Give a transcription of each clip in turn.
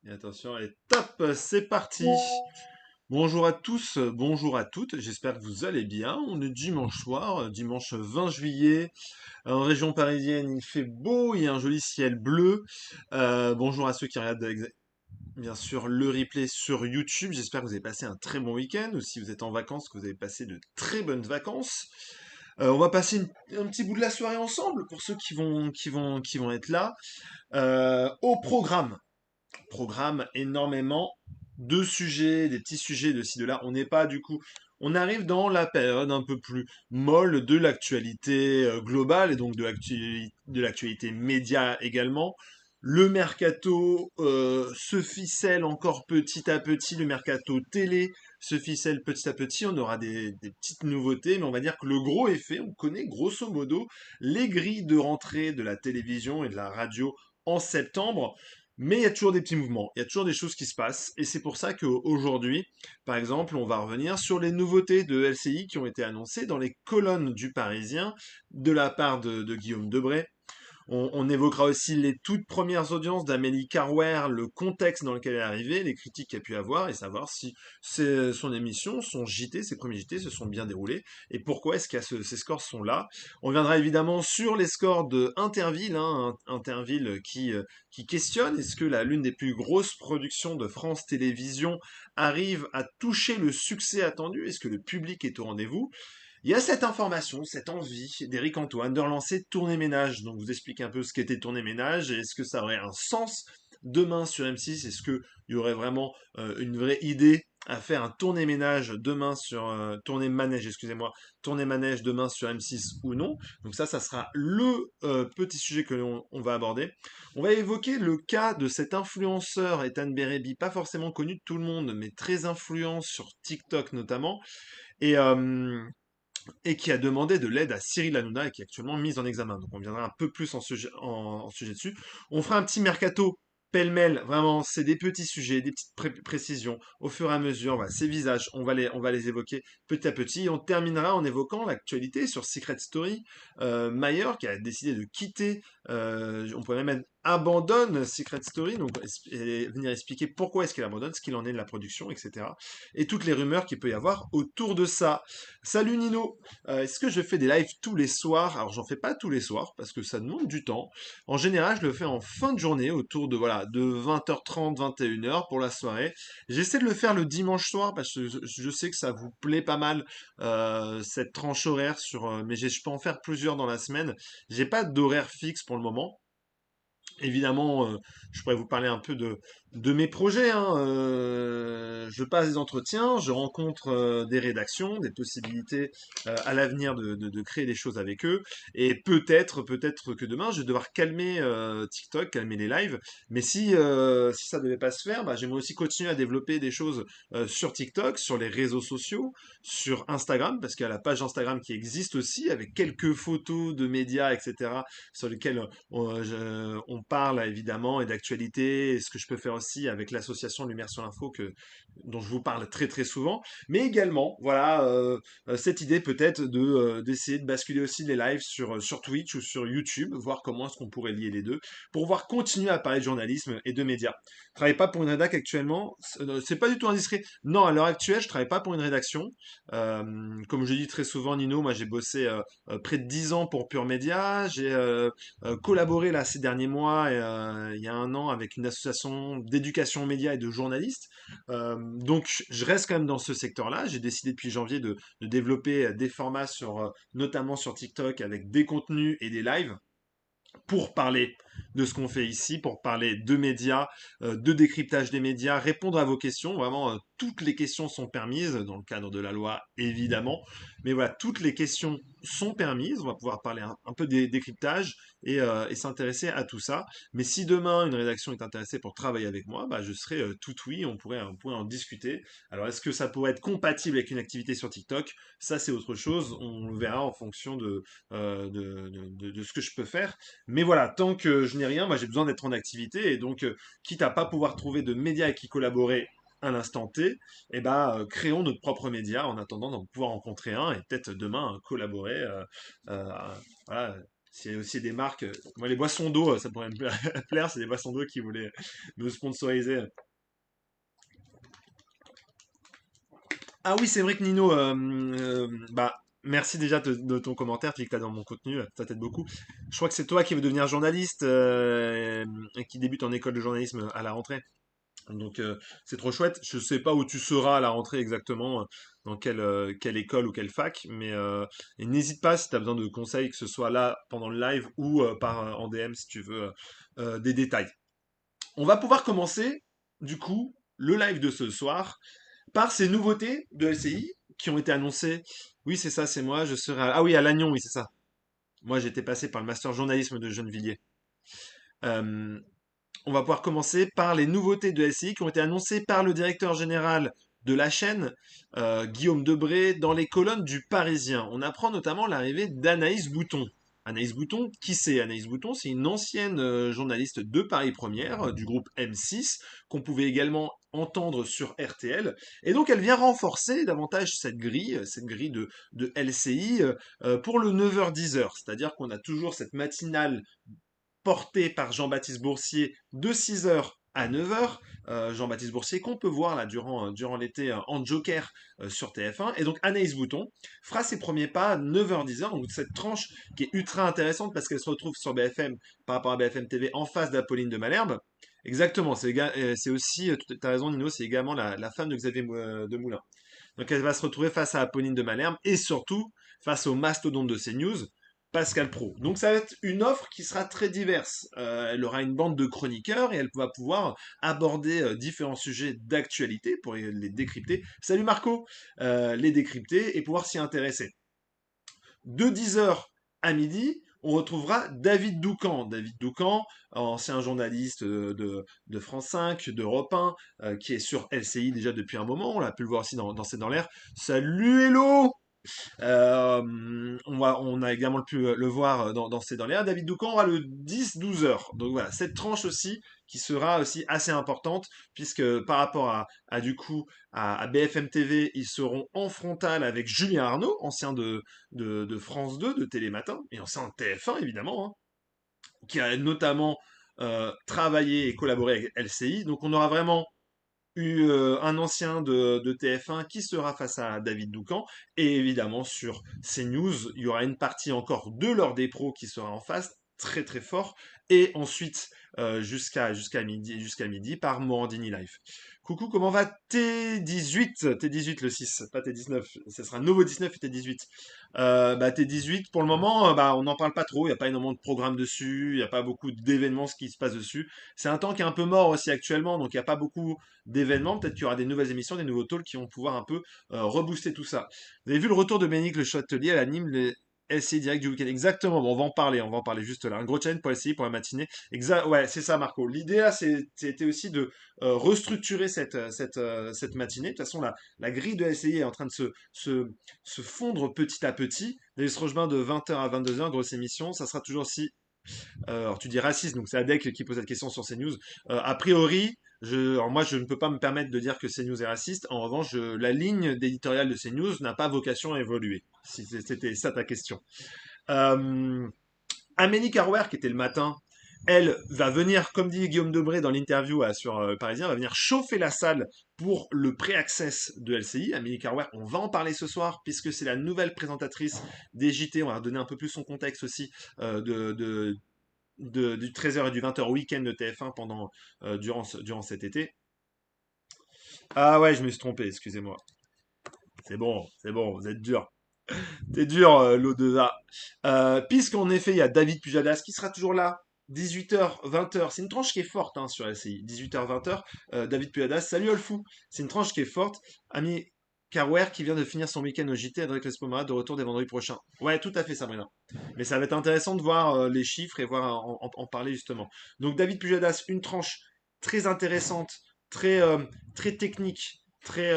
Et attention, allez, top, c'est parti. Bonjour à tous, bonjour à toutes, j'espère que vous allez bien. On est dimanche soir, dimanche 20 juillet. En région parisienne, il fait beau, il y a un joli ciel bleu. Bonjour à ceux qui regardent bien sûr le replay sur YouTube. J'espère que vous avez passé un très bon week-end, ou si vous êtes en vacances, que vous avez passé de très bonnes vacances. On va passer un petit bout de la soirée ensemble pour ceux qui vont être là. Au programme énormément de sujets, des petits sujets de ci, de là. On n'est pas du coup. On arrive dans la période un peu plus molle de l'actualité globale et donc de l'actualité média également. Le mercato se ficelle encore petit à petit, le mercato télé se ficelle petit à petit, on aura des petites nouveautés, mais on va dire que le gros est fait, on connaît grosso modo les grilles de rentrée de la télévision et de la radio en septembre. Mais il y a toujours des petits mouvements, il y a toujours des choses qui se passent, et c'est pour ça qu'aujourd'hui, par exemple, on va revenir sur les nouveautés de LCI qui ont été annoncées dans les colonnes du Parisien de la part de Guillaume Debray. On évoquera aussi les toutes premières audiences d'Amélie Carrère, le contexte dans lequel elle est arrivée, les critiques qu'il y a pu avoir, et savoir si son émission, son JT, ses premiers JT se sont bien déroulés, et pourquoi est-ce que ces scores sont là. On viendra évidemment sur les scores de Interville, hein, Interville qui questionne, est-ce que l'une des plus grosses productions de France Télévisions arrive à toucher le succès attendu, est-ce que le public est au rendez-vous. Il y a cette information, cette envie d'Éric Antoine de relancer Tournée Ménage. Donc, vous expliquez un peu ce qu'était Tournée Ménage et est-ce que ça aurait un sens demain sur M6. Est-ce qu'il y aurait vraiment une vraie idée à faire un tournée ménage demain sur tournée manège, excusez-moi, tournée manège demain sur M6 ou non. Donc ça sera le petit sujet que l'on va aborder. On va évoquer le cas de cet influenceur Ethan Berebi, pas forcément connu de tout le monde, mais très influent sur TikTok notamment. Et et qui a demandé de l'aide à Cyril Hanouna et qui est actuellement mise en examen. Donc on viendra un peu plus en sujet dessus. On fera un petit mercato pêle-mêle, vraiment, c'est des petits sujets, des petites précisions au fur et à mesure. Voilà, ces visages, on va les évoquer petit à petit. Et on terminera en évoquant l'actualité sur Secret Story. Mayer qui a décidé de quitter, on pourrait même abandonne Secret Story, donc et venir expliquer pourquoi est-ce qu'il abandonne, ce qu'il en est de la production, etc. Et toutes les rumeurs qu'il peut y avoir autour de ça. Salut Nino, est-ce que je fais des lives tous les soirs? Alors j'en fais pas tous les soirs parce que ça demande du temps. En général, je le fais en fin de journée autour de 20h30, 21h pour la soirée. J'essaie de le faire le dimanche soir parce que je sais que ça vous plaît pas mal cette tranche horaire mais je peux en faire plusieurs dans la semaine. J'ai pas d'horaire fixe pour le moment. Évidemment, je pourrais vous parler un peu de mes projets, hein. Je passe des entretiens, je rencontre des rédactions, des possibilités à l'avenir de créer des choses avec eux. Et peut-être que demain, je vais devoir calmer TikTok, calmer les lives. Mais si ça devait pas se faire, bah, j'aimerais aussi continuer à développer des choses sur TikTok, sur les réseaux sociaux, sur Instagram, parce qu'il y a la page Instagram qui existe aussi, avec quelques photos de médias, etc., sur lesquelles on parle évidemment et d'actualité, et ce que je peux faire aussi avec l'association Lumière sur l'info dont je vous parle très très souvent, mais également voilà cette idée peut-être d'essayer de basculer aussi les lives sur Twitch ou sur YouTube, voir comment est-ce qu'on pourrait lier les deux pour pouvoir continuer à parler de journalisme et de médias. Je travaille pas pour une rédac actuellement, c'est pas du tout indiscret. Non, à l'heure actuelle, je travaille pas pour une rédaction. Comme je dis très souvent, Nino, moi j'ai bossé près de 10 ans pour Pure Média. J'ai collaboré là ces derniers mois, il y a un an, avec une association d'éducation aux médias et de journalistes. Donc je reste quand même dans ce secteur-là. J'ai décidé depuis janvier de développer des formats notamment sur TikTok avec des contenus et des lives pour parler de ce qu'on fait ici, pour parler de médias, de décryptage des médias, répondre à vos questions. Vraiment, toutes les questions sont permises, dans le cadre de la loi, évidemment. Mais voilà, toutes les questions sont permises. On va pouvoir parler un peu des décryptages et s'intéresser à tout ça. Mais si demain, une rédaction est intéressée pour travailler avec moi, bah, je serai tout oui, on pourrait en discuter. Alors, est-ce que ça pourrait être compatible avec une activité sur TikTok? Ça, c'est autre chose. On le verra en fonction de ce que je peux faire. Mais voilà, tant que je n'ai rien, moi j'ai besoin d'être en activité et donc, quitte à pas pouvoir trouver de médias avec qui collaborer à l'instant T, eh ben, créons notre propre média en attendant d'en pouvoir rencontrer un et peut-être demain collaborer. Euh, voilà, C'est aussi des marques. Moi, les boissons d'eau, ça pourrait me plaire. C'est des boissons d'eau qui voulaient nous sponsoriser. Ah oui, c'est vrai que Nino, bah, merci déjà de ton commentaire. Tu dis que t'as dans mon contenu, ça t'aide beaucoup. Je crois que c'est toi qui veux devenir journaliste et qui débute en école de journalisme à la rentrée. Donc c'est trop chouette. Je sais pas où tu seras à la rentrée exactement, dans quelle école ou quelle fac, mais et n'hésite pas si tu as besoin de conseils, que ce soit là pendant le live ou en DM si tu veux des détails. On va pouvoir commencer du coup le live de ce soir par ces nouveautés de LCI qui ont été annoncées. Oui, c'est ça, c'est moi. Je serai ah oui, à Lannion, oui, c'est ça. Moi, j'étais passé par le master journalisme de Gennevilliers. Euh, on va pouvoir commencer par les nouveautés de LCI qui ont été annoncées par le directeur général de la chaîne, Guillaume Debré, dans les colonnes du Parisien. On apprend notamment l'arrivée d'Anaïs Bouton. Anaïs Bouton, qui c'est Anaïs Bouton? C'est une ancienne journaliste de Paris Première, du groupe M6, qu'on pouvait également entendre sur RTL. Et donc elle vient renforcer davantage cette grille de LCI pour le 9h-10h. C'est-à-dire qu'on a toujours cette matinale porté par Jean-Baptiste Boursier de 6h à 9h. Jean-Baptiste Boursier qu'on peut voir là durant l'été en Joker sur TF1. Et donc Anaïs Bouton fera ses premiers pas à 9h-10h. Donc cette tranche qui est ultra intéressante parce qu'elle se retrouve sur BFM par rapport à BFM TV en face d'Apolline de Malherbe. Exactement, c'est aussi, tu as raison Nino, c'est également la femme de Xavier Demoulin. Donc elle va se retrouver face à Apolline de Malherbe et surtout face au mastodonte de CNews, Pascal Pro. Donc ça va être une offre qui sera très diverse. Elle aura une bande de chroniqueurs et elle va pouvoir aborder différents sujets d'actualité pour les décrypter. Salut Marco, les décrypter et pouvoir s'y intéresser. De 10h à midi, on retrouvera David Doucan. David Doucan, ancien journaliste de France 5, d'Europe 1, qui est sur LCI déjà depuis un moment. On l'a pu le voir aussi dans C'est dans l'air. Salut Hello. On a également pu le voir dans C'est dans l'air. David Doucan aura le 10-12 heures. Donc voilà, cette tranche aussi qui sera aussi assez importante puisque par rapport du coup à BFM TV, ils seront en frontal avec Julien Arnaud, ancien de France 2, de Télématin, et ancien de TF1 évidemment, hein, qui a notamment travaillé et collaboré avec LCI. Donc on aura vraiment eu un ancien de TF1 qui sera face à David Doucan. Et évidemment, sur CNews, il y aura une partie encore de l'heure des pros qui sera en face, très très fort. Et ensuite, jusqu'à midi par Morandini Live. Coucou, comment va T18? T18 le 6, pas T19. Ce sera un nouveau 19 et T18. T18, pour le moment, on n'en parle pas trop. Il n'y a pas énormément de programmes dessus. Il n'y a pas beaucoup d'événements qui se passent dessus. C'est un temps qui est un peu mort aussi actuellement. Donc, il n'y a pas beaucoup d'événements. Peut-être qu'il y aura des nouvelles émissions, des nouveaux talks qui vont pouvoir un peu rebooster tout ça. Vous avez vu le retour de Bénique Le Châtelier, elle anime les LCI direct du week-end. Exactement, bon, on va en parler juste là. Un gros challenge pour LCI pour la matinée. Ouais, c'est ça Marco. L'idée là, c'était aussi de restructurer cette matinée. De toute façon, la grille de LCI est en train de se fondre petit à petit. Davis Rochebain de 20h à 22h, grosse émission. Ça sera toujours si alors tu dis raciste, donc c'est Adek qui pose cette question sur CNews. A priori, alors moi je ne peux pas me permettre de dire que CNews est raciste. En revanche, la ligne d'éditorial de CNews n'a pas vocation à évoluer. Si c'était ça ta question. Euh, Amélie Carwer, qui était le matin, elle va venir, comme dit Guillaume Debré dans l'interview sur Parisien, va venir chauffer la salle pour le pré-access de LCI. Amélie Carwer, on va en parler ce soir, puisque c'est la nouvelle présentatrice des JT. On va donner un peu plus son contexte aussi du 13h et du 20h week-end de TF1 durant cet été. Ah ouais, je me suis trompé, excusez-moi. C'est bon, vous êtes dur. T'es dur, l'O2A. Puisqu'en effet, il y a David Pujadas qui sera toujours là. 18h, 20h. C'est une tranche qui est forte hein, sur LCI. 18h, 20h. David Pujadas. Salut Olfou. C'est une tranche qui est forte. Ami Carwer qui vient de finir son week-end au JT. Adrien Lespomara de retour dès vendredi prochain. Ouais, tout à fait, Sabrina. Mais ça va être intéressant de voir les chiffres et voir en parler justement. Donc David Pujadas, une tranche très intéressante, très, très technique, très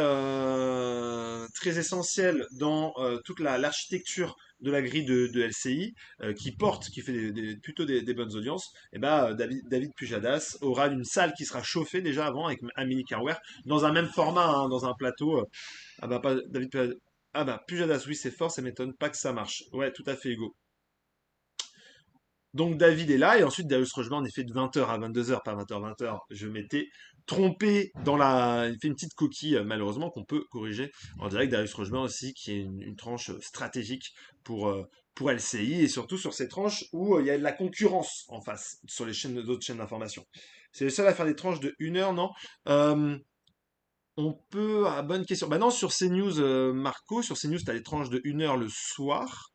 essentielle dans toute l'architecture de la grille de LCI, qui fait plutôt des bonnes audiences. Et David Pujadas aura une salle qui sera chauffée déjà avant avec Amélie Carwer dans un même format, hein, dans un plateau. Pas David Pujadas. Ah bah Pujadas, oui c'est fort, ça m'étonne pas que ça marche. Ouais, tout à fait Hugo. Donc David est là, et ensuite Darius Rojman, en effet, de 20h à 22h, pas 20h, 20h, je m'étais trompé dans la... Il fait une petite coquille, malheureusement, qu'on peut corriger en direct. Darius Rojman aussi, qui est une tranche stratégique pour LCI, et surtout sur ces tranches où il y a de la concurrence en face, sur les chaînes, d'autres chaînes d'information. C'est le seul à faire des tranches de 1 heure, non? Euh, on peut... Ah, bonne question. Bah non, sur CNews, Marco, sur CNews, tu as les tranches de 1 heure le soir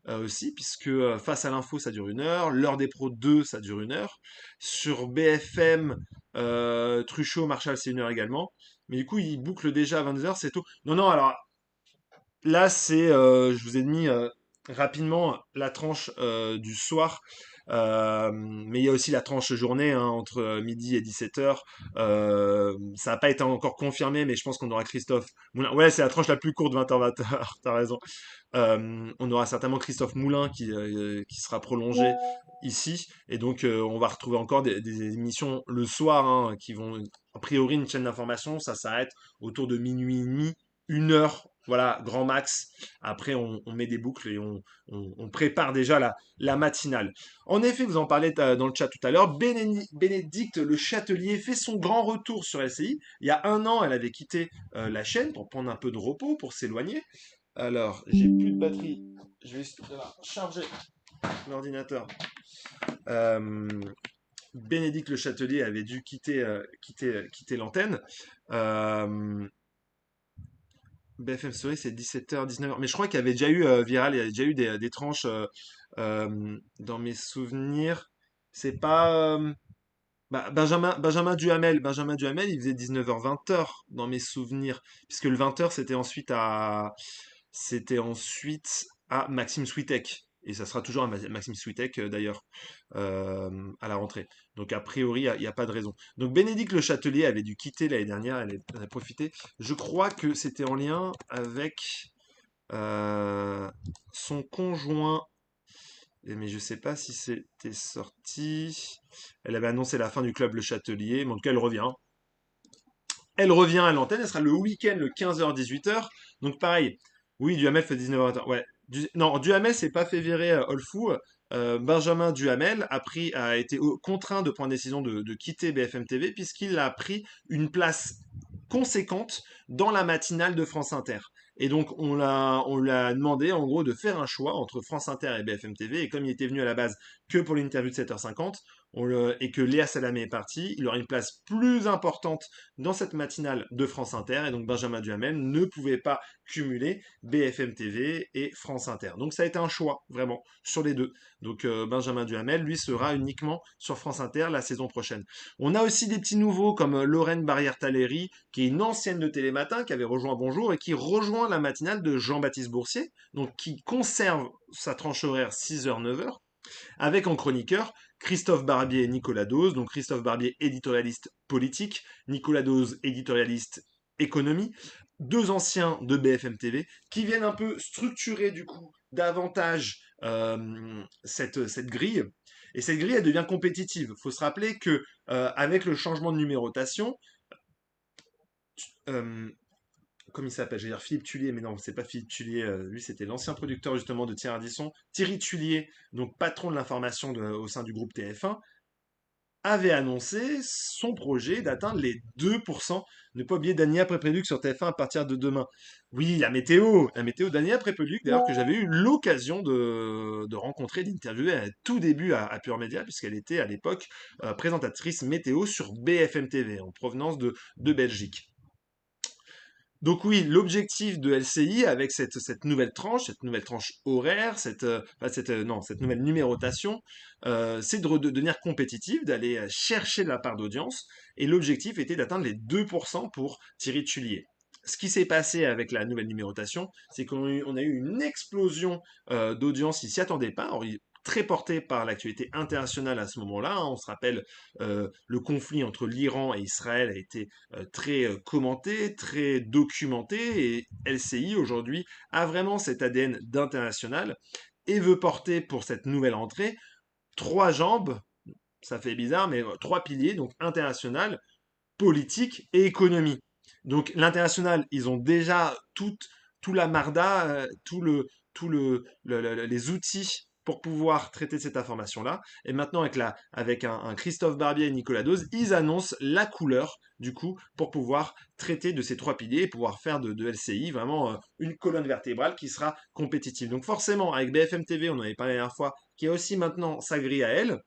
aussi, puisque Face à l'info, ça dure 1 heure. L'heure des pros 2, ça dure 1 heure. Sur BFM, Truchot, Marshall, c'est 1 heure également. Mais du coup, il boucle déjà à 22 heures, c'est tout. Non, non, alors là, je vous ai mis rapidement la tranche du soir. Mais il y a aussi la tranche journée, hein, entre midi et 17h. Ça n'a pas été encore confirmé, mais je pense qu'on aura Christophe Moulin. Ouais, c'est la tranche la plus courte, 20h, 20h, t'as raison. On aura certainement Christophe Moulin qui sera prolongé ici. Et donc, on va retrouver encore des émissions le soir, hein, qui vont, a priori, une chaîne d'information, ça s'arrête autour de minuit et demi, 1 heure, voilà, grand max. Après, on met des boucles et on prépare déjà la matinale. En effet, vous en parlez dans le chat tout à l'heure, Bénédicte Le Châtelier fait son grand retour sur LCI. Il y a 1 an, elle avait quitté la chaîne pour prendre un peu de repos, pour s'éloigner. Alors, j'ai plus de batterie. Je vais charger l'ordinateur. Euh, Bénédicte Le Châtelier avait dû quitter l'antenne. Euh, BFM Story, c'est 17h, 19h. Mais je crois qu'il y avait déjà eu, Viral, il y avait déjà eu des tranches dans mes souvenirs. C'est pas. Bah, Benjamin Duhamel, il faisait 19h, 20h dans mes souvenirs. Puisque le 20h, c'était ensuite à Maxime Switek. Et ça sera toujours à Maxime Switek, d'ailleurs, à la rentrée. Donc, a priori, il n'y a pas de raison. Donc, Bénédicte Le Châtelier avait dû quitter l'année dernière, elle a profité. Je crois que c'était en lien avec euh, son conjoint. Mais je sais pas si c'était sorti. Elle avait annoncé la fin du club Le Châtelier, mais en tout cas, elle revient. Elle revient à l'antenne, elle sera le week-end, le 15h-18h. Donc pareil, oui, Duhamel fait 19h. Ouais. Non, Duhamel s'est pas fait virer Olfou. Benjamin Duhamel a été contraint de prendre la décision de quitter BFM TV puisqu'il a pris une place conséquente dans la matinale de France Inter. Et donc on l'a demandé en gros de faire un choix entre France Inter et BFM TV. Et comme il était venu à la base que pour l'interview de 7h50, et que Léa Salamé est partie, il aura une place plus importante dans cette matinale de France Inter, et donc Benjamin Duhamel ne pouvait pas cumuler BFM TV et France Inter. Donc ça a été un choix, vraiment, sur les deux. Donc Benjamin Duhamel, lui, sera uniquement sur France Inter la saison prochaine. On a aussi des petits nouveaux comme Lorraine Barrière-Taléry, qui est une ancienne de Télématin, qui avait rejoint Bonjour, et qui rejoint la matinale de Jean-Baptiste Boursier, donc qui conserve sa tranche horaire 6h-9h, avec en chroniqueur Christophe Barbier et Nicolas Dose. Donc Christophe Barbier, éditorialiste politique, Nicolas Dose, éditorialiste économie, deux anciens de BFM TV qui viennent un peu structurer du coup davantage cette grille. Et cette grille, elle devient compétitive. Il faut se rappeler que avec le changement de numérotation, euh, comme il s'appelle, je vais dire Philippe Tullier, mais non, c'est pas Philippe Tullier, lui c'était l'ancien producteur justement de Thierry Ardisson. Thierry Tullier, donc patron de l'information au sein du groupe TF1, avait annoncé son projet d'atteindre les 2%. Ne pas oublier Dania Prépéluc sur TF1 à partir de demain. Oui, la météo Dania Prépéluc, d'ailleurs, que j'avais eu l'occasion de rencontrer, d'interviewer à tout début à Pure Média, puisqu'elle était à l'époque présentatrice météo sur BFM TV, en provenance de Belgique. Donc oui, l'objectif de LCI avec cette nouvelle tranche horaire, cette nouvelle numérotation, c'est de devenir compétitif, d'aller chercher de la part d'audience. Et l'objectif était d'atteindre les 2% pour Thierry Tullier. Ce qui s'est passé avec la nouvelle numérotation, c'est qu'on a eu une explosion d'audience, il s'y attendait pas. Alors, très porté par l'actualité internationale à ce moment-là, hein. On se rappelle, le conflit entre l'Iran et Israël a été très commenté, très documenté, et LCI aujourd'hui a vraiment cet ADN d'international et veut porter pour cette nouvelle entrée trois jambes, ça fait bizarre, mais trois piliers, donc international, politique et économie. Donc l'international, ils ont déjà tout la marda, les outils pour pouvoir traiter cette information-là. Et maintenant, avec un Christophe Barbier et Nicolas Dose, ils annoncent la couleur, du coup, pour pouvoir traiter de ces trois piliers et pouvoir faire de LCI vraiment une colonne vertébrale qui sera compétitive. Donc forcément, avec BFM TV, on en avait parlé la dernière fois, qui a aussi maintenant sa grille à elle.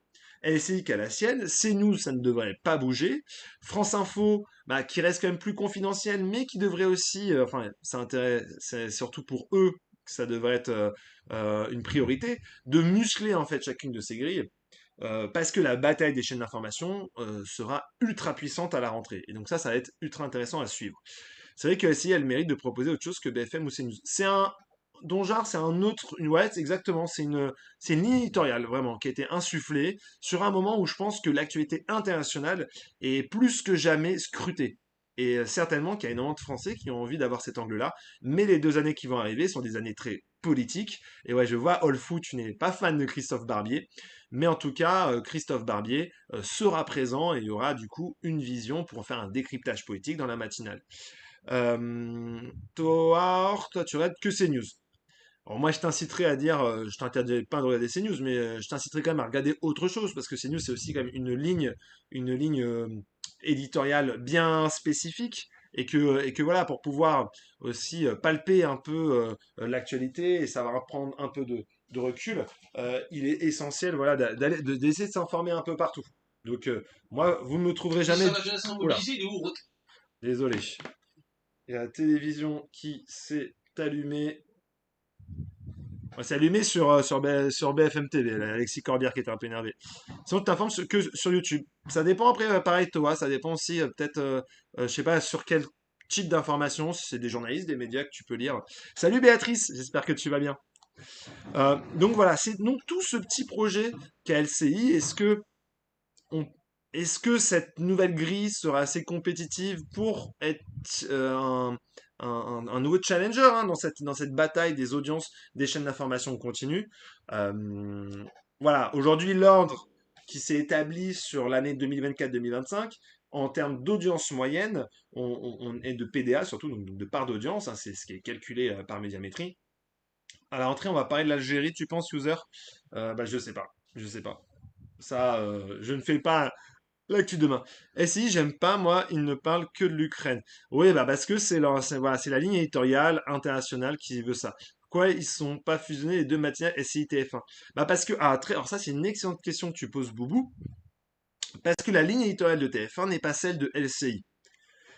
LCI qui a la sienne, CNews, ça ne devrait pas bouger. France Info, bah, qui reste quand même plus confidentiel, mais qui devrait aussi, enfin, c'est surtout pour eux que ça devrait être une priorité, de muscler en fait chacune de ces grilles, parce que la bataille des chaînes d'information sera ultra puissante à la rentrée. Et donc ça va être ultra intéressant à suivre. C'est vrai que LCI a le mérite de proposer autre chose que BFM ou CNews. Donjar, c'est un autre, ouais, exactement, c'est une ligne éditoriale vraiment qui a été insufflée sur un moment où je pense que l'actualité internationale est plus que jamais scrutée. Et certainement qu'il y a énormément de Français qui ont envie d'avoir cet angle-là, mais les 2 années qui vont arriver sont des années très politiques. Et ouais, je vois, Olfou, tu n'es pas fan de Christophe Barbier, mais en tout cas, Christophe Barbier sera présent et il y aura du coup une vision pour faire un décryptage politique dans la matinale. Toi, tu regardes que CNews. Alors moi, je t'inciterai à dire, je t'interdis pas de regarder CNews, mais je t'inciterai quand même à regarder autre chose, parce que CNews, c'est aussi quand même une ligne éditoriale bien spécifique, et que voilà, pour pouvoir aussi palper un peu l'actualité et savoir prendre un peu de recul, il est essentiel, voilà, d'essayer de s'informer un peu partout. Donc moi, vous ne me trouverez jamais. Oula, désolé. Il y a la télévision qui s'est allumée. Ouais, c'est allumé sur BFM TV, là, Alexis Corbière qui était un peu énervé. Sinon, tu t'informes que sur YouTube. Ça dépend après, pareil, toi, ça dépend aussi, peut-être, je sais pas, sur quel type d'information, si c'est des journalistes, des médias que tu peux lire. Salut Béatrice, j'espère que tu vas bien. Donc voilà, c'est donc tout ce petit projet qu'a LCI. On- Est-ce que cette nouvelle grille sera assez compétitive pour être un nouveau challenger hein, dans cette bataille des audiences des chaînes d'information continue? Euh, voilà, aujourd'hui, l'ordre qui s'est établi sur l'année 2024-2025, en termes d'audience moyenne, on est de PDA surtout, donc de part d'audience, hein, c'est ce qui est calculé par médiamétrie. À la rentrée, on va parler de l'Algérie, tu penses, user? Bah, je sais pas. Je sais pas. Ça, je ne fais pas l'actu demain. Et si, j'aime pas, moi, ils ne parlent que de l'Ukraine. Oui, bah parce que voilà, c'est la ligne éditoriale internationale qui veut ça. Pourquoi ils sont pas fusionnés les deux matinales SCI TF1? Bah parce que, alors ça c'est une excellente question que tu poses, Boubou, parce que la ligne éditoriale de TF1 n'est pas celle de LCI.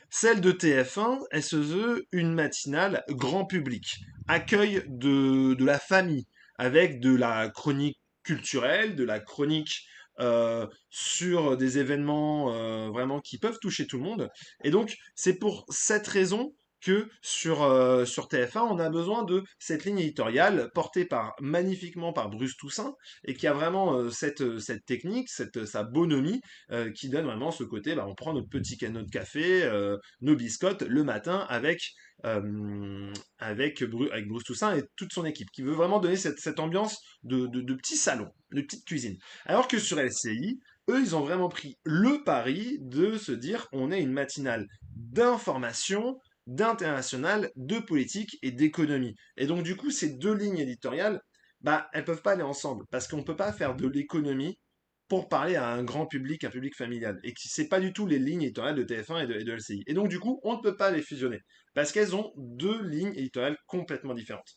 Celle de TF1, elle se veut une matinale grand public, accueil de la famille, avec de la chronique culturelle, de la chronique sur des événements vraiment qui peuvent toucher tout le monde. Et donc, c'est pour cette raison que sur TF1, on a besoin de cette ligne éditoriale portée magnifiquement par Bruce Toussaint et qui a vraiment cette technique, sa bonhomie qui donne vraiment ce côté, bah, on prend notre petit canot de café, nos biscottes le matin avec Bruce Toussaint et toute son équipe, qui veut vraiment donner cette ambiance de petit salon, de petite cuisine. Alors que sur LCI, eux, ils ont vraiment pris le pari de se dire on est une matinale d'information, d'international, de politique et d'économie. Et donc, du coup, ces deux lignes éditoriales, bah, elles peuvent pas aller ensemble parce qu'on ne peut pas faire de l'économie pour parler à un grand public, un public familial, et qui c'est pas du tout les lignes éditoriales de TF1 et de LCI. Et donc du coup, on ne peut pas les fusionner, parce qu'elles ont deux lignes éditoriales complètement différentes.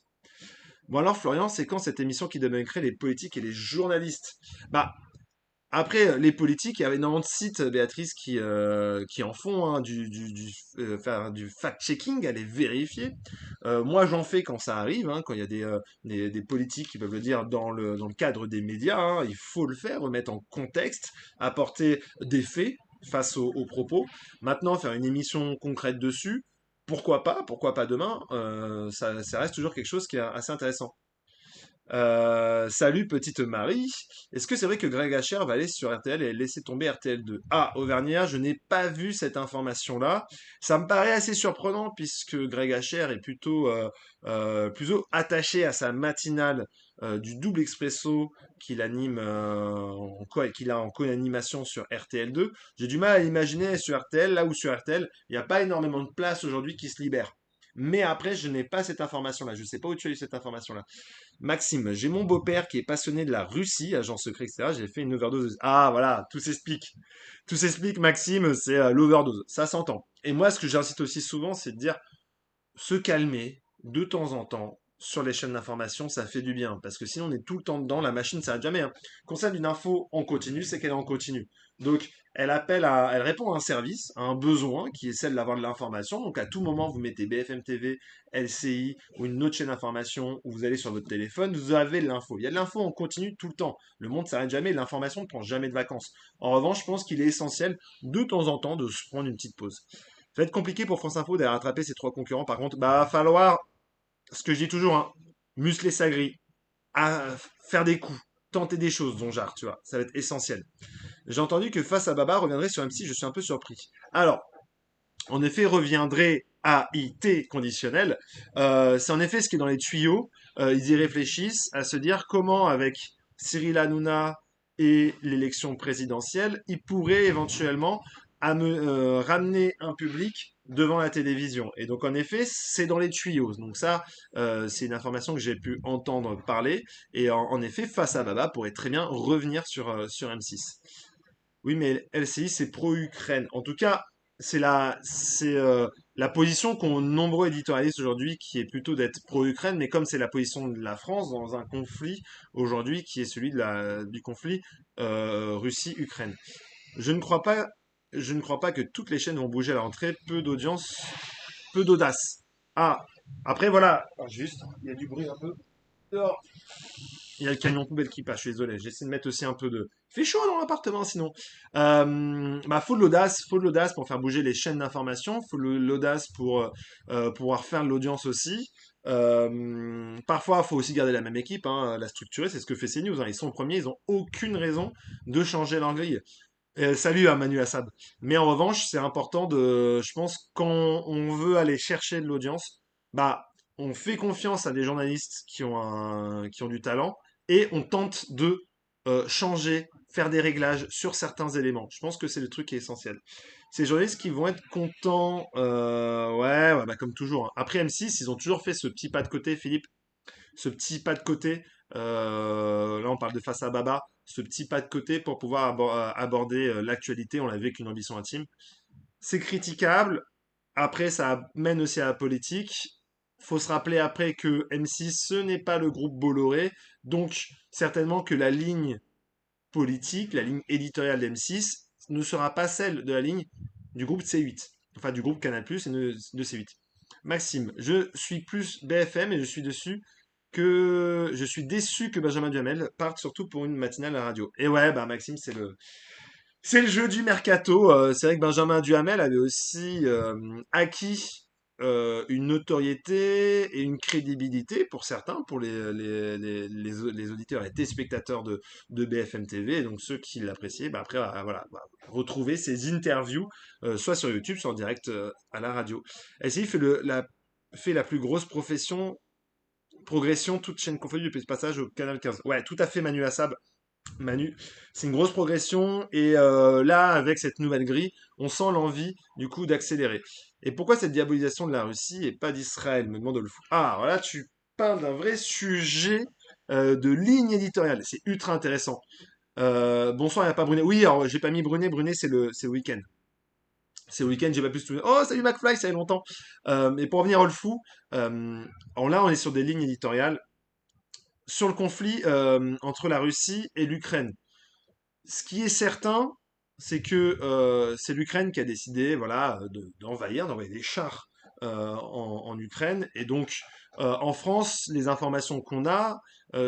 Bon alors Florian, c'est quand cette émission qui devait créer les politiques et les journalistes? Bah après, les politiques, il y a énormément de sites, Béatrice, qui en font hein, faire du fact-checking, aller vérifier. Moi, j'en fais quand ça arrive, hein, quand il y a des politiques qui peuvent le dire dans le cadre des médias. Hein, il faut le faire, remettre en contexte, apporter des faits face aux propos. Maintenant, faire une émission concrète dessus, pourquoi pas? Pourquoi pas demain? Ça reste toujours quelque chose qui est assez intéressant. Salut petite Marie. Est-ce que c'est vrai que Greg Hacher va aller sur RTL et laisser tomber RTL2? Ah, Auvergnat, je n'ai pas vu cette information-là. Ça me paraît assez surprenant puisque Greg Hacher est plutôt attaché à sa matinale du double expresso qu'il anime qu'il a en co-animation sur RTL2. J'ai du mal à l'imaginer sur RTL, là où sur RTL, il n'y a pas énormément de place aujourd'hui qui se libère. Mais après, je n'ai pas cette information-là. Je ne sais pas où tu as eu cette information-là. Maxime, j'ai mon beau-père qui est passionné de la Russie, agent secret, etc. J'ai fait une overdose. Ah, voilà, tout s'explique. Tout s'explique, Maxime, c'est l'overdose. Ça s'entend. Et moi, ce que j'incite aussi souvent, c'est de dire se calmer de temps en temps sur les chaînes d'information, ça fait du bien. Parce que sinon, on est tout le temps dedans, la machine ne s'arrête jamais. Hein. Le concept d'une info en continu, c'est qu'elle est en continu. Donc, elle répond à un service, à un besoin qui est celle d'avoir de l'information. Donc, à tout moment, vous mettez BFM TV, LCI ou une autre chaîne d'information où vous allez sur votre téléphone, vous avez de l'info. Il y a de l'info en continu tout le temps. Le monde ne s'arrête jamais, l'information ne prend jamais de vacances. En revanche, je pense qu'il est essentiel de temps en temps de se prendre une petite pause. Ça va être compliqué pour France Info d'aller rattraper ses trois concurrents. Par contre, bah, va falloir, ce que je dis toujours, hein, muscler sa grille, à faire des coups, tenter des choses, dont genre, tu vois. Ça va être essentiel. J'ai entendu que Face à Baba reviendrait sur M6, je suis un peu surpris. Alors, en effet, reviendrait AIT conditionnel. C'est en effet ce qui est dans les tuyaux. Ils y réfléchissent à se dire comment, avec Cyril Hanouna et l'élection présidentielle, ils pourraient éventuellement ramener un public devant la télévision. Et donc, en effet, c'est dans les tuyaux. Donc ça, c'est une information que j'ai pu entendre parler. Et en effet, Face à Baba pourrait très bien revenir sur M6. Oui, mais LCI, c'est pro-Ukraine. En tout cas, la position qu'ont nombreux éditorialistes aujourd'hui, qui est plutôt d'être pro-Ukraine, mais comme c'est la position de la France dans un conflit aujourd'hui qui est celui du conflit Russie-Ukraine. Je ne crois pas, je ne crois pas que toutes les chaînes vont bouger à la rentrée. Peu d'audience, peu d'audace. Ah, après voilà, juste, il y a du bruit un peu dehors. Il y a le camion poubelle qui passe, je suis désolé. J'essaie de mettre aussi un peu de. Il fait chaud dans l'appartement sinon. Bah, faut de l'audace pour faire bouger les chaînes d'information. Faut l'audace pour pouvoir faire de l'audience aussi. Parfois, il faut aussi garder la même équipe, hein, la structurer. C'est ce que fait CNews. Hein. Ils sont premiers, ils n'ont aucune raison de changer leur grille. Salut à Manu Assad. Mais en revanche, c'est important je pense, quand on veut aller chercher de l'audience, bah, on fait confiance à des journalistes qui ont du talent et on tente de changer, faire des réglages sur certains éléments. Je pense que c'est le truc qui est essentiel. Ces journalistes qui vont être contents, ouais, ouais, bah, comme toujours. Hein. Après M6, ils ont toujours fait ce petit pas de côté, Philippe, ce petit pas de côté. Là, on parle de Face à Baba, ce petit pas de côté pour pouvoir aborder l'actualité. On l'a vu avec une ambition intime. C'est critiquable. Après, ça mène aussi à la politique. Faut se rappeler après que M6, ce n'est pas le groupe Bolloré. Donc, certainement que la ligne politique, la ligne éditoriale d'M6 ne sera pas celle de la ligne du groupe C8. Enfin, du groupe Canal+, et de C8. Maxime, je suis plus BFM et je suis déçu que Benjamin Duhamel parte surtout pour une matinale à la radio. Et ouais, bah Maxime, c'est le jeu du mercato. C'est vrai que Benjamin Duhamel avait aussi acquis une notoriété et une crédibilité pour certains, pour les auditeurs et téléspectateurs de BFM TV, et donc ceux qui l'appréciaient, bah après, voilà, bah, retrouver ses interviews, soit sur YouTube, soit en direct à la radio. LCI fait la plus grosse progression, toute chaîne confondue depuis ce passage au canal 15. Ouais, tout à fait, Manu Assab. Manu, c'est une grosse progression et là, avec cette nouvelle grille, on sent l'envie du coup d'accélérer. Et pourquoi cette diabolisation de la Russie et pas d'Israël, me demande le fou. Ah, voilà, tu parles d'un vrai sujet de ligne éditoriale. C'est ultra intéressant. Bonsoir, il n'y a pas Brunet. Oui, alors j'ai pas mis Brunet. Brunet, c'est le week-end. C'est le week-end, j'ai pas pu se souvenir. Oh, salut McFly, ça fait longtemps. Et pour revenir au fou, alors là, on est sur des lignes éditoriales sur le conflit entre la Russie et l'Ukraine. Ce qui est certain, c'est que c'est l'Ukraine qui a décidé, voilà, d'envoyer des chars en Ukraine. Et donc, en France, les informations qu'on a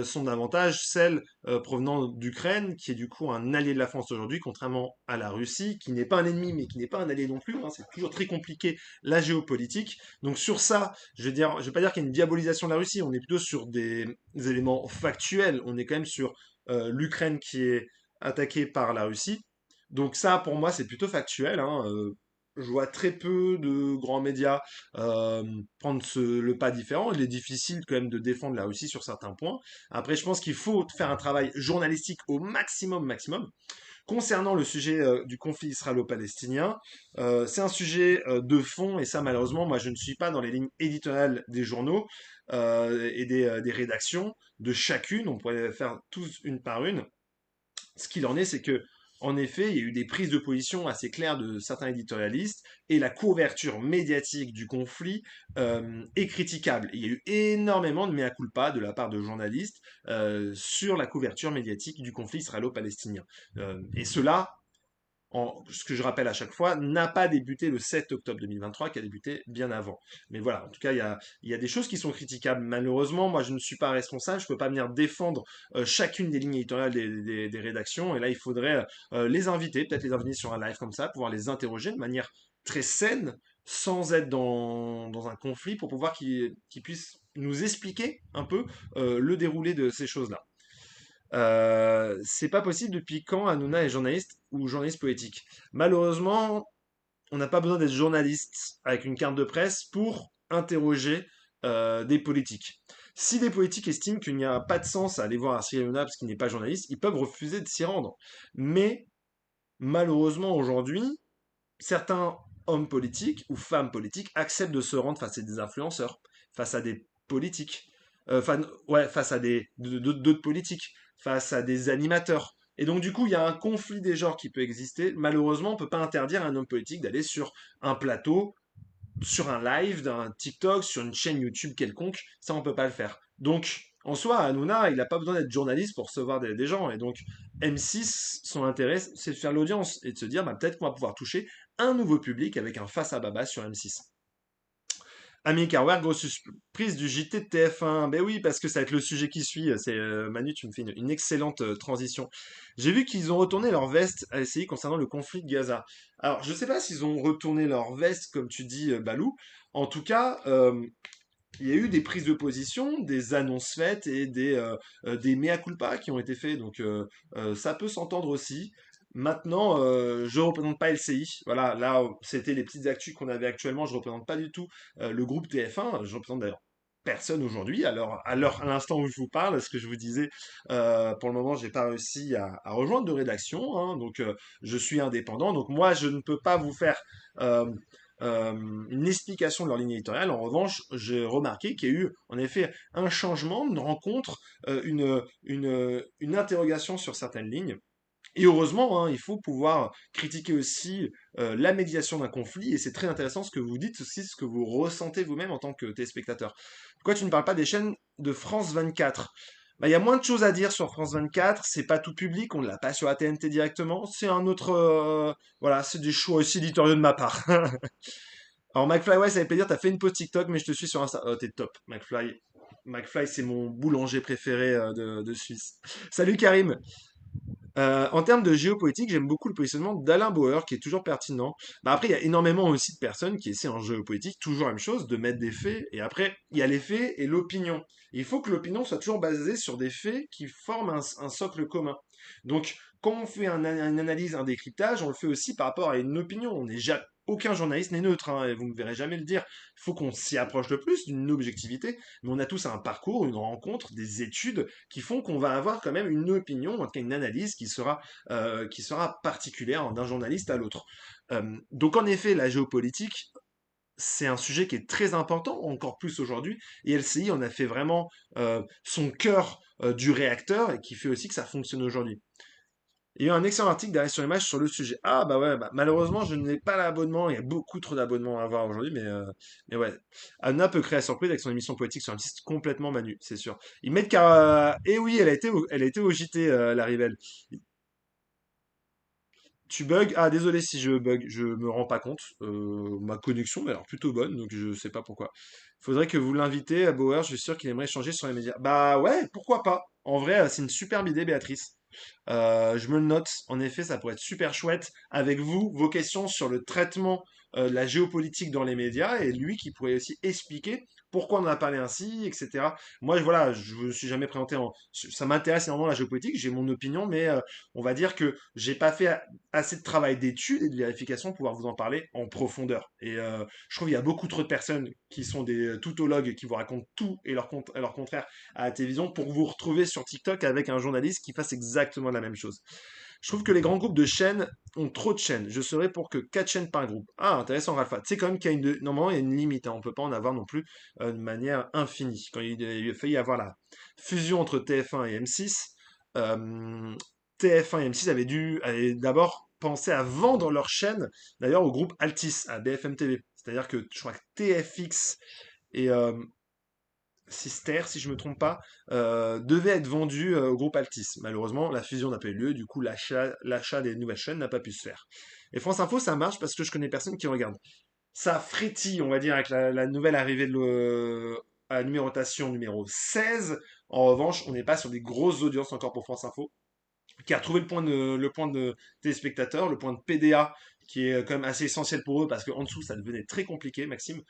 sont davantage celles provenant d'Ukraine, qui est du coup un allié de la France aujourd'hui, contrairement à la Russie, qui n'est pas un ennemi, mais qui n'est pas un allié non plus. Hein. C'est toujours très compliqué la géopolitique. Donc sur ça, je vais pas dire qu'il y a une diabolisation de la Russie. On est plutôt sur des éléments factuels. On est quand même sur l'Ukraine qui est attaqué par la Russie. Donc ça, pour moi, c'est plutôt factuel. Hein. Je vois très peu de grands médias prendre le pas différent. Il est difficile quand même de défendre la Russie sur certains points. Après, je pense qu'il faut faire un travail journalistique au maximum, maximum. Concernant le sujet du conflit israélo-palestinien, c'est un sujet de fond, et ça, malheureusement, moi, je ne suis pas dans les lignes éditoriales des journaux et des rédactions de chacune. On pourrait les faire tous une par une. Ce qu'il en est, c'est que, en effet, il y a eu des prises de position assez claires de certains éditorialistes et la couverture médiatique du conflit est critiquable. Il y a eu énormément de mea culpa de la part de journalistes sur la couverture médiatique du conflit israélo-palestinien. Et cela, ce que je rappelle à chaque fois, n'a pas débuté le 7 octobre 2023, qui a débuté bien avant. Mais voilà, en tout cas, il y a des choses qui sont critiquables. Malheureusement, moi, je ne suis pas responsable, je ne peux pas venir défendre chacune des lignes éditoriales des rédactions, et là, il faudrait les inviter, peut-être les inviter sur un live comme ça, pouvoir les interroger de manière très saine, sans être dans un conflit, pour pouvoir qu'ils puissent nous expliquer un peu le déroulé de ces choses-là. C'est pas possible depuis quand Hanouna est journaliste ou journaliste politique. Malheureusement, on n'a pas besoin d'être journaliste avec une carte de presse pour interroger des politiques. Si des politiques estiment qu'il n'y a pas de sens à aller voir Cyril Hanouna parce qu'il n'est pas journaliste, ils peuvent refuser de s'y rendre. Mais malheureusement aujourd'hui, certains hommes politiques ou femmes politiques acceptent de se rendre face à des influenceurs, face à des politiques, ouais, face à d'autres politiques, face à des animateurs. Et donc, du coup, il y a un conflit des genres qui peut exister. Malheureusement, on ne peut pas interdire à un homme politique d'aller sur un plateau, sur un live, d'un TikTok, sur une chaîne YouTube quelconque. Ça, on ne peut pas le faire. Donc, en soi, Hanouna, il n'a pas besoin d'être journaliste pour recevoir des gens. Et donc, M6, son intérêt, c'est de faire l'audience et de se dire, bah, peut-être qu'on va pouvoir toucher un nouveau public avec un face à Baba sur M6. Ami Carware, grosse surprise du JT de TF1. Ben oui, parce que ça va être le sujet qui suit. C'est Manu, tu me fais une excellente transition. J'ai vu qu'ils ont retourné leur veste à essayer concernant le conflit de Gaza. Alors, je ne sais pas s'ils ont retourné leur veste, comme tu dis, Balou. En tout cas, il y a eu des prises de position, des annonces faites et des mea culpa qui ont été faits. Donc ça peut s'entendre aussi. Maintenant, je ne représente pas LCI. Voilà, là, c'était les petites actus qu'on avait actuellement. Je ne représente pas du tout le groupe TF1. Je représente d'ailleurs personne aujourd'hui. Alors, à l'instant où je vous parle, ce que je vous disais, pour le moment, j'ai pas réussi à rejoindre de rédaction. Hein, donc, je suis indépendant. Donc, moi, je ne peux pas vous faire euh, une explication de leur ligne éditoriale. En revanche, j'ai remarqué qu'il y a eu en effet un changement, une rencontre, une interrogation sur certaines lignes. Et heureusement, hein, il faut pouvoir critiquer aussi la médiation d'un conflit, et c'est très intéressant ce que vous dites aussi, ce que vous ressentez vous-même en tant que téléspectateur. Pourquoi tu ne parles pas des chaînes de France 24? Bah, il y a moins de choses à dire sur France 24, c'est pas tout public, on ne l'a pas sur la TNT directement, c'est un autre... voilà, c'est des choix aussi éditoriaux de ma part. Alors McFly, ouais, ça fait plaisir, t'as fait une pause TikTok, mais je te suis sur Insta. Oh, t'es top, McFly. McFly, c'est mon boulanger préféré de Suisse. Salut Karim. En termes de géopolitique, j'aime beaucoup le positionnement d'Alain Bauer, qui est toujours pertinent. Bah après, il y a énormément aussi de personnes qui essaient en géopolitique, toujours la même chose, de mettre des faits, et après, il y a les faits et l'opinion. Il faut que l'opinion soit toujours basée sur des faits qui forment un socle commun. Donc, quand on fait une analyse, un décryptage, on le fait aussi par rapport à une opinion. On n'est jamais, aucun journaliste n'est neutre, hein, et vous ne me verrez jamais le dire. Il faut qu'on s'y approche le plus d'une objectivité, mais on a tous un parcours, une rencontre, des études qui font qu'on va avoir quand même une opinion, en tout cas une analyse qui sera particulière d'un journaliste à l'autre. Donc en effet, la géopolitique, c'est un sujet qui est très important, encore plus aujourd'hui, et LCI en a fait vraiment son cœur du réacteur et qui fait aussi que ça fonctionne aujourd'hui. Il y a eu un excellent article d'Arrêt sur Image sur le sujet. Ah bah ouais, bah, malheureusement je n'ai pas l'abonnement, il y a beaucoup trop d'abonnements à avoir aujourd'hui, mais ouais. Anna peut créer la surprise avec son émission poétique sur un site complètement manu, c'est sûr. Ils mettent car... Eh oui, elle a été au JT, la Rivelle. Tu bugs? Ah, désolé si je bug, je me rends pas compte. Ma connexion m'a l'air plutôt bonne, donc je sais pas pourquoi. Faudrait que vous l'invitez à Bauer, je suis sûr qu'il aimerait échanger sur les médias. Bah ouais, pourquoi pas? En vrai, c'est une superbe idée, Béatrice. Je me le note. En effet, ça pourrait être super chouette avec vous, vos questions sur le traitement de la géopolitique dans les médias et lui qui pourrait aussi expliquer pourquoi on en a parlé ainsi, etc. Moi, voilà, je me suis jamais présenté en. Ça m'intéresse énormément la géopolitique, j'ai mon opinion, mais on va dire que j'ai pas fait assez de travail d'étude et de vérification pour pouvoir vous en parler en profondeur. Et je trouve qu'il y a beaucoup trop de personnes qui sont des toutologues qui vous racontent tout et leur contraire à la télévision pour vous retrouver sur TikTok avec un journaliste qui fasse exactement la même chose. Je trouve que les grands groupes de chaînes ont trop de chaînes. Je serais pour que 4 chaînes par groupe. Ah, intéressant, Ralpha. Tu sais quand même qu'il y a normalement, il y a une limite, hein. On peut pas en avoir non plus de manière infinie. Quand il a failli y avoir la fusion entre TF1 et M6, euh, TF1 et M6 avaient d'abord pensé à vendre leur chaîne, d'ailleurs, au groupe Altis, à BFM TV. C'est-à-dire que je crois que TFX et Sister, si je me trompe pas, devait être vendu au groupe Altis. Malheureusement, la fusion n'a pas eu lieu, du coup, l'achat des nouvelles chaînes n'a pas pu se faire. Et France Info, ça marche parce que je connais personne qui regarde. Ça frétille, on va dire, avec la nouvelle arrivée à la numérotation numéro 16. En revanche, on n'est pas sur des grosses audiences encore pour France Info, qui a retrouvé le point de téléspectateur, le point de PDA, qui est quand même assez essentiel pour eux parce qu'en dessous, ça devenait très compliqué, Maxime.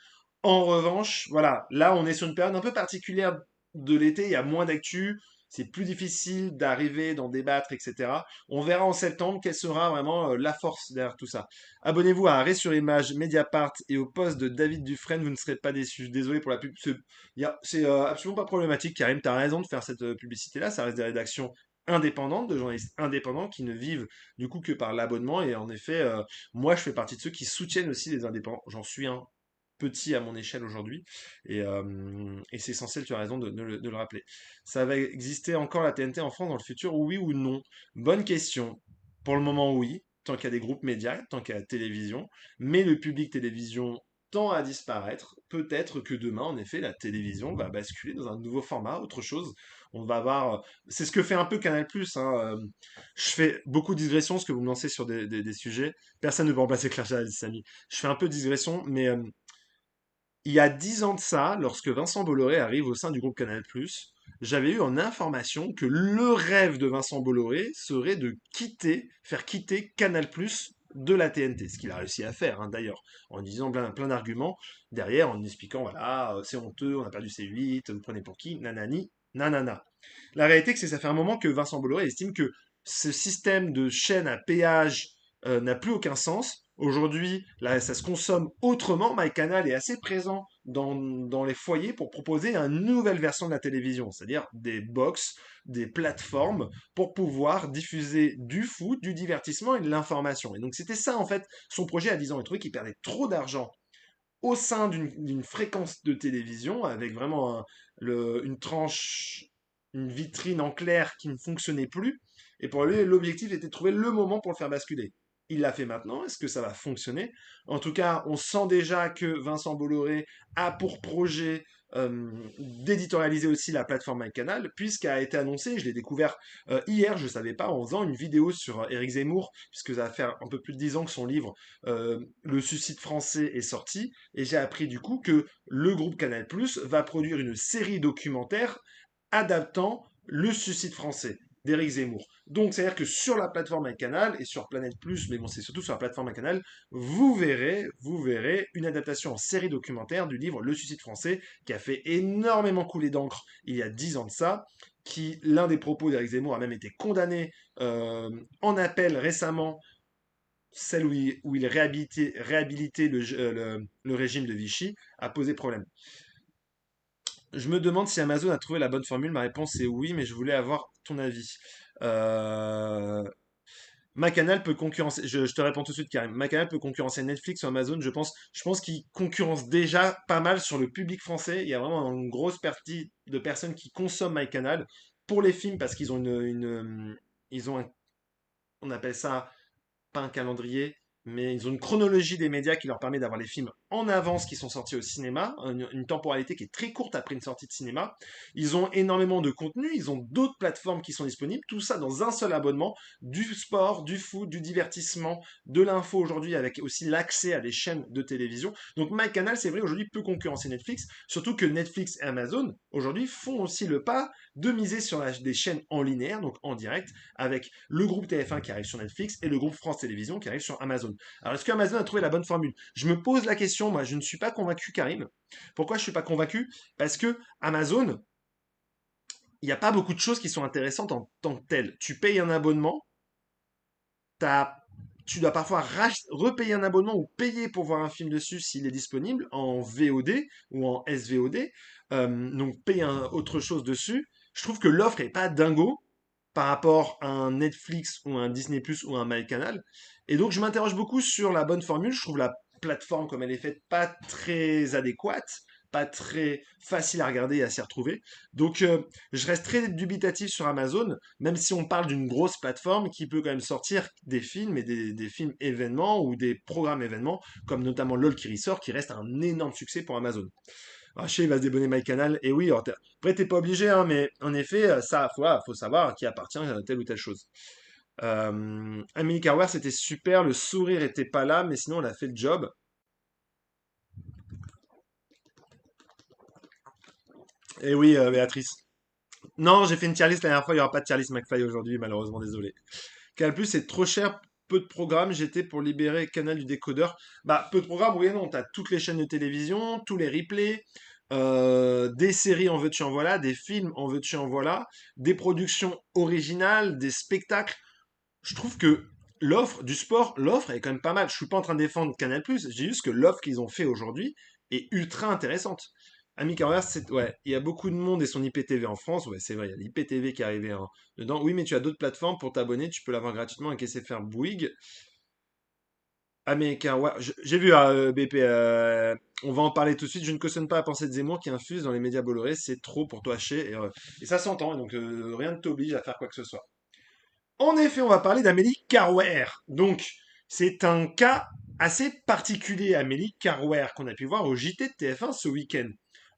En revanche, voilà, là, on est sur une période un peu particulière de l'été, il y a moins d'actu, c'est plus difficile d'arriver, d'en débattre, etc. On verra en septembre quelle sera vraiment la force derrière tout ça. Abonnez-vous à Arrêt sur Image, Mediapart et au poste de David Dufresne, vous ne serez pas déçus. Désolé pour la pub, c'est absolument pas problématique, Karim, tu as raison de faire cette publicité-là, ça reste des rédactions indépendantes, de journalistes indépendants qui ne vivent du coup que par l'abonnement. Et en effet, moi, je fais partie de ceux qui soutiennent aussi les indépendants. J'en suis un petit à mon échelle aujourd'hui. Et c'est essentiel, tu as raison de le rappeler. Ça va exister encore la TNT en France dans le futur, oui ou non? Bonne question. Pour le moment, oui. Tant qu'il y a des groupes médias, tant qu'il y a la télévision. Mais le public télévision tend à disparaître. Peut-être que demain, en effet, la télévision va basculer dans un nouveau format, autre chose. On va avoir. C'est ce que fait un peu Canal+, hein. Je fais beaucoup de digressions, parce que vous me lancez sur des sujets. Personne ne peut remplacer Claire Chazal, Samy. Je fais un peu de digression, mais il y a 10 ans de ça, lorsque Vincent Bolloré arrive au sein du groupe Canal+, j'avais eu en information que le rêve de Vincent Bolloré serait de faire quitter Canal+ de la TNT, ce qu'il a réussi à faire, hein, d'ailleurs, en disant plein d'arguments derrière, en expliquant, voilà, c'est honteux, on a perdu C8, vous prenez pour qui, nanani, nanana. La réalité, c'est que ça fait un moment que Vincent Bolloré estime que ce système de chaîne à péage n'a plus aucun sens. Aujourd'hui, là, ça se consomme autrement. MyCanal est assez présent dans les foyers pour proposer une nouvelle version de la télévision, c'est-à-dire des box, des plateformes pour pouvoir diffuser du foot, du divertissement et de l'information. Et donc c'était ça en fait son projet à 10 ans. Il trouvait qu'il perdait trop d'argent au sein d'une fréquence de télévision avec vraiment une tranche, une vitrine en clair qui ne fonctionnait plus. Et pour lui, l'objectif était de trouver le moment pour le faire basculer. Il l'a fait maintenant. Est-ce que ça va fonctionner? En tout cas, on sent déjà que Vincent Bolloré a pour projet d'éditorialiser aussi la plateforme MyCanal, puisqu'elle a été annoncé, je l'ai découvert hier, je ne savais pas, en faisant une vidéo sur Éric Zemmour, puisque ça va faire un peu plus de 10 ans que son livre Le Suicide français est sorti, et j'ai appris du coup que le groupe Canal+ va produire une série documentaire adaptant Le Suicide français d'Éric Zemmour. Donc, c'est-à-dire que sur la plateforme Canal et sur Planète Plus, mais bon, c'est surtout sur la plateforme Canal, vous verrez une adaptation en série documentaire du livre Le Suicide français, qui a fait énormément couler d'encre il y a 10 ans de ça, qui, l'un des propos d'Éric Zemmour a même été condamné en appel récemment, celle où il réhabilitait le régime de Vichy, a posé problème. Je me demande si Amazon a trouvé la bonne formule. Ma réponse est oui, mais je voulais avoir ton avis. Euh, MaCanal peut concurrencer. Je te réponds tout de suite, Karim. MaCanal peut concurrencer Netflix ou Amazon. Je pense qu'il concurrence déjà pas mal sur le public français. Il y a vraiment une grosse partie de personnes qui consomment MyCanal pour les films parce qu'ils ont ils ont on appelle ça pas un calendrier, mais ils ont une chronologie des médias qui leur permet d'avoir les films en avance qui sont sortis au cinéma, une temporalité qui est très courte après une sortie de cinéma. Ils ont énormément de contenu, ils ont d'autres plateformes qui sont disponibles, tout ça dans un seul abonnement, du sport, du foot, du divertissement, de l'info aujourd'hui avec aussi l'accès à des chaînes de télévision. Donc MyCanal, c'est vrai, aujourd'hui peut concurrencer Netflix, surtout que Netflix et Amazon aujourd'hui font aussi le pas de miser sur des chaînes en linéaire, donc en direct, avec le groupe TF1 qui arrive sur Netflix et le groupe France Télévisions qui arrive sur Amazon. Alors, est-ce que Amazon a trouvé la bonne formule? Je me pose la question, moi, je ne suis pas convaincu, Karim. Pourquoi je ne suis pas convaincu? Parce que Amazon, il n'y a pas beaucoup de choses qui sont intéressantes en tant que telles. Tu payes un abonnement, t'as tu dois parfois repayer un abonnement ou payer pour voir un film dessus s'il est disponible en VOD ou en SVOD. Donc payer autre chose dessus. Je trouve que l'offre est pas dingo. par rapport à un Netflix ou un Disney Plus ou un MyCanal. Et donc, je m'interroge beaucoup sur la bonne formule. Je trouve la plateforme, comme elle est faite, pas très adéquate, pas très facile à regarder et à s'y retrouver. Donc, je reste très dubitatif sur Amazon, même si on parle d'une grosse plateforme qui peut quand même sortir des films et des films événements ou des programmes événements, comme notamment LOL qui ressort, qui reste un énorme succès pour Amazon. Haché, il va se débonner MyCanal. Et oui, alors, après, t'es pas obligé, hein, mais en effet, ça, faut savoir à qui appartient telle ou telle chose. Amélie Carwer, c'était super. Le sourire était pas là, mais sinon, elle a fait le job. Et oui, Béatrice. Non, j'ai fait une tier list la dernière fois. Il n'y aura pas de tier list McFly aujourd'hui, malheureusement, désolé. Canal+, c'est trop cher. Peu de programmes. J'étais pour libérer Canal du décodeur. Bah, peu de programmes, oui et non. T'as toutes les chaînes de télévision, tous les replays, des séries en veux-tu en voilà, des films en veux-tu en voilà, des productions originales, des spectacles. Je trouve que l'offre du sport, l'offre est quand même pas mal. Je suis pas en train de défendre Canal+, je dis juste que l'offre qu'ils ont fait aujourd'hui est ultra intéressante. Ami Carrière, c'est ouais, il y a beaucoup de monde et son IPTV en France, ouais, c'est vrai, il y a l'IPTV qui est arrivé dedans. Oui, mais tu as d'autres plateformes pour t'abonner, tu peux l'avoir gratuitement avec SFR Bouygues. Américain, ouais, j'ai vu BP, on va en parler tout de suite. Je ne cautionne pas la pensée de Zemmour qui infuse dans les médias Bolloré, c'est trop pour toi, et ça s'entend, et donc rien ne t'oblige à faire quoi que ce soit. En effet, on va parler d'Amélie Carwer. Donc, c'est un cas assez particulier, Amélie Carwer, qu'on a pu voir au JT de TF1 ce week-end.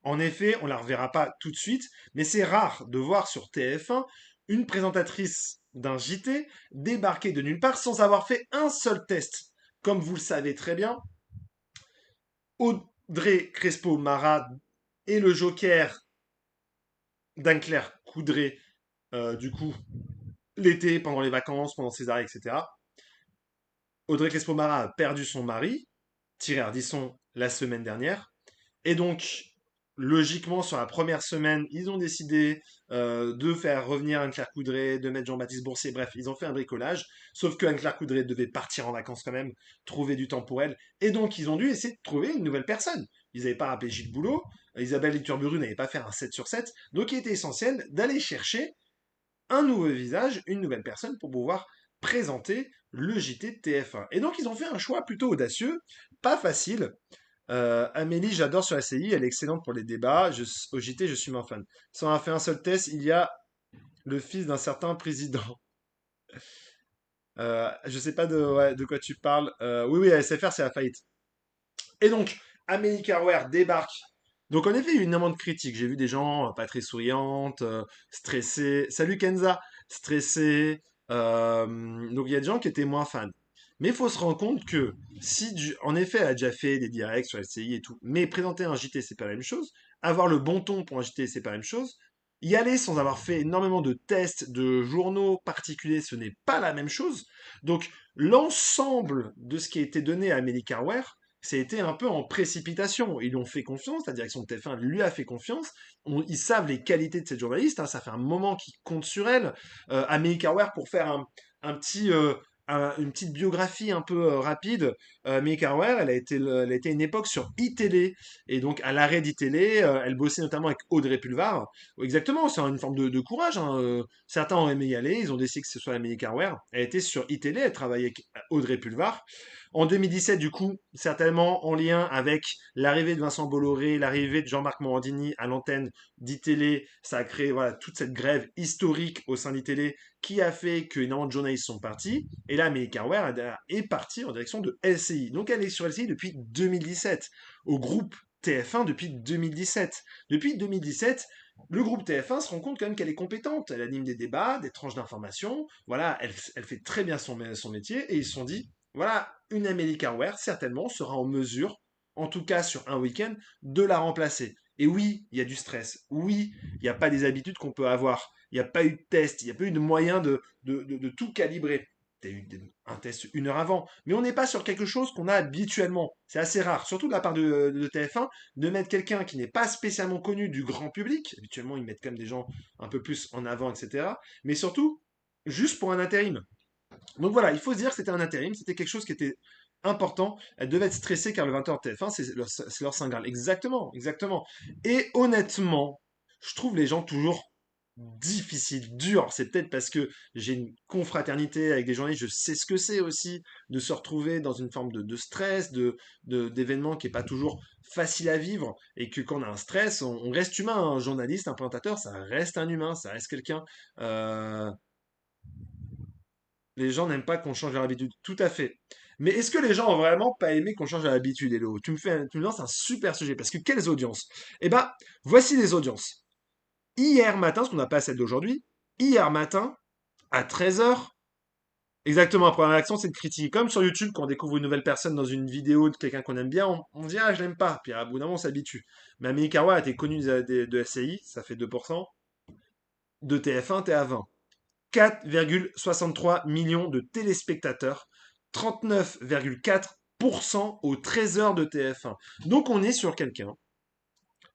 En effet, on la reverra pas tout de suite, mais c'est rare de voir sur TF1 une présentatrice d'un JT débarquer de nulle part sans avoir fait un seul test. Comme vous le savez très bien, Audrey Crespo-Mara est le joker d'Anne-Claire Coudray, du coup, l'été, pendant les vacances, pendant ses arrêts, etc. Audrey Crespo-Mara a perdu son mari, Thierry Ardisson, la semaine dernière. Et donc, logiquement, sur la première semaine, ils ont décidé de faire revenir Anne-Claire Coudray, de mettre Jean-Baptiste Boursier. Bref, ils ont fait un bricolage. Sauf que Anne-Claire Coudray devait partir en vacances quand même, trouver du temps pour elle. Et donc, ils ont dû essayer de trouver une nouvelle personne. Ils n'avaient pas rappelé Gilles Boulot. Isabelle Iturburu n'avait pas fait un 7 sur 7. Donc, il était essentiel d'aller chercher un nouveau visage, une nouvelle personne pour pouvoir présenter le JT de TF1. Et donc ils ont fait un choix plutôt audacieux, pas facile. Amélie, j'adore sur la CI, elle est excellente pour les débats. Au JT, je suis mon fan. Sans avoir fait un seul test, il y a le fils d'un certain président. Je sais pas de quoi tu parles. Oui, oui, SFR, c'est la faillite. Et donc, Amélie Carwer débarque. Donc, en effet, il y a eu énormément de critiques. J'ai vu des gens pas très souriantes, stressés. Salut Kenza, stressés. Donc, il y a des gens qui étaient moins fans. Mais il faut se rendre compte que si, en effet, elle a déjà fait des directs sur LCI et tout, mais présenter un JT, c'est pas la même chose. Avoir le bon ton pour un JT, c'est pas la même chose. Y aller sans avoir fait énormément de tests, de journaux particuliers, ce n'est pas la même chose. Donc, l'ensemble de ce qui a été donné à Amélie Carwer, ça a été un peu en précipitation. Ils lui ont fait confiance, la direction de TF1 lui a fait confiance. Ils savent les qualités de cette journaliste, hein, ça fait un moment qu'ils comptent sur elle. Amélie Carwer, pour faire un petit, une petite biographie un peu rapide, Amélie Carwer, elle a été une époque sur iTélé, et donc à l'arrêt d'iTélé, elle bossait notamment avec Audrey Pulvar. Exactement, c'est une forme de courage, hein. Certains ont aimé y aller, ils ont décidé que ce soit Amélie Carwer. Elle était sur iTélé, elle travaillait avec Audrey Pulvar. En 2017, du coup, certainement en lien avec l'arrivée de Vincent Bolloré, l'arrivée de Jean-Marc Morandini à l'antenne d'ITélé, ça a créé voilà, toute cette grève historique au sein d'ITélé qui a fait que énormément de journalistes sont partis. Et là, Amélie Carwer est partie en direction de LCI. Donc elle est sur LCI depuis 2017, au groupe TF1 depuis 2017. Depuis 2017, le groupe TF1 se rend compte quand même qu'elle est compétente. Elle anime des débats, des tranches d'informations. Voilà, elle fait très bien son métier. Et ils se sont dit, voilà, une Amélie Carwer, certainement, sera en mesure, en tout cas sur un week-end, de la remplacer. Et oui, il y a du stress. Oui, il n'y a pas des habitudes qu'on peut avoir. Il n'y a pas eu de test. Il n'y a pas eu de moyen de tout calibrer. Tu as eu un test une heure avant. Mais on n'est pas sur quelque chose qu'on a habituellement. C'est assez rare, surtout de la part de TF1, de mettre quelqu'un qui n'est pas spécialement connu du grand public. Habituellement, ils mettent quand même des gens un peu plus en avant, etc. Mais surtout, juste pour un intérim. Donc voilà, il faut se dire que c'était un intérim, c'était quelque chose qui était important. Elle devait être stressée car le 20h TF1, c'est leur Saint Graal. Exactement, exactement. Et honnêtement, je trouve les gens toujours difficile, dur. C'est peut-être parce que j'ai une confraternité avec des journalistes, je sais ce que c'est aussi de se retrouver dans une forme de stress, d'événements qui est pas toujours facile à vivre et que quand on a un stress, on reste humain. Un journaliste, un présentateur, ça reste un humain, ça reste quelqu'un. Euh, les gens n'aiment pas qu'on change leur habitude. Tout à fait. Mais est-ce que les gens ont vraiment pas aimé qu'on change leur habitude, Hello? Tu me lances un super sujet parce que quelles audiences? Eh ben, voici les audiences. Hier matin, ce qu'on n'a pas celle d'aujourd'hui, hier matin, à 13 heures. Exactement, la première réaction, c'est de critiquer. Comme sur YouTube, quand on découvre une nouvelle personne dans une vidéo de quelqu'un qu'on aime bien, on dit, ah, je l'aime pas. Puis à bout d'un moment, on s'habitue. Mais Amélie Carwa a été connue de SCI, ça fait 2%. De TF1, t'es à 20. 4,63 millions de téléspectateurs, 39,4% aux 13 heures de TF1. Donc on est sur quelqu'un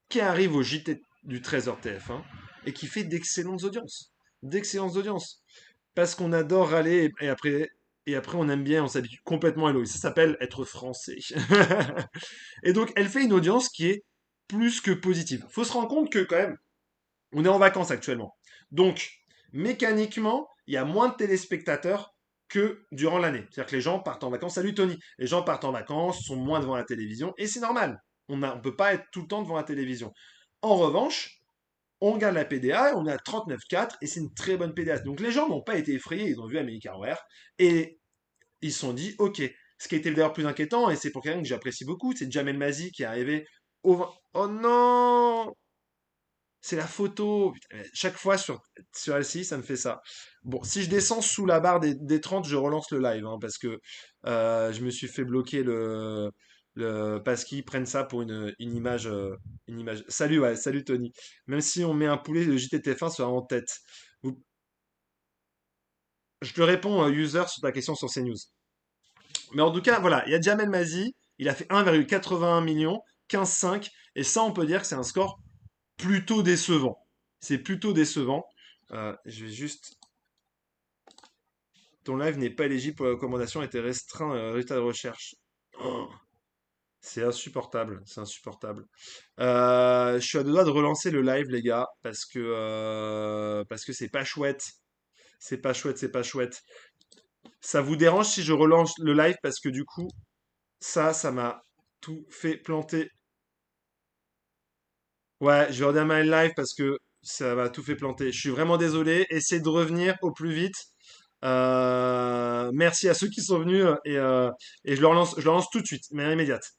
qui arrive au JT du 13h TF1 et qui fait d'excellentes audiences. D'excellentes audiences. Parce qu'on adore râler et après on aime bien, on s'habitue complètement à l'eau. Ça s'appelle être français. Et donc elle fait une audience qui est plus que positive. Faut se rendre compte que quand même, on est en vacances actuellement. Donc, mécaniquement, il y a moins de téléspectateurs que durant l'année. C'est-à-dire que les gens partent en vacances. Salut Tony. Les gens partent en vacances, sont moins devant la télévision, et c'est normal. On peut pas être tout le temps devant la télévision. En revanche, on regarde la PDA, on est à 39,4 et c'est une très bonne PDA. Donc les gens n'ont pas été effrayés, ils ont vu Amélie Carrère et ils se sont dit, ok. Ce qui a été d'ailleurs plus inquiétant, et c'est pour quelqu'un que j'apprécie beaucoup, c'est Jamel Mazi qui est arrivé au... Oh non, c'est la photo. Putain, chaque fois sur LCI, ça me fait ça. Bon, si je descends sous la barre des 30, je relance le live, hein, parce que je me suis fait bloquer parce qu'ils prennent ça pour une image, une image. Salut, ouais, salut Tony. Même si on met un poulet, le JTTF1 sera en tête. Je te réponds, user, sur ta question sur CNews. Mais en tout cas, voilà, il y a Jamel Mazi, il a fait 1,81 million, 15,5, et ça, on peut dire que c'est un score plutôt décevant. C'est plutôt décevant. Je vais juste. Ton live n'est pas éligible pour la recommandation, a été restreint résultat de recherche. Oh, c'est insupportable, c'est insupportable. Je suis à deux doigts de relancer le live, les gars, parce que c'est pas chouette. C'est pas chouette, c'est pas chouette. Ça vous dérange si je relance le live parce que du coup, ça m'a tout fait planter. Ouais, je vais redémarrer le live parce que ça m'a tout fait planter. Je suis vraiment désolé. Essayez de revenir au plus vite. Merci à ceux qui sont venus et je le relance tout de suite, de manière immédiate.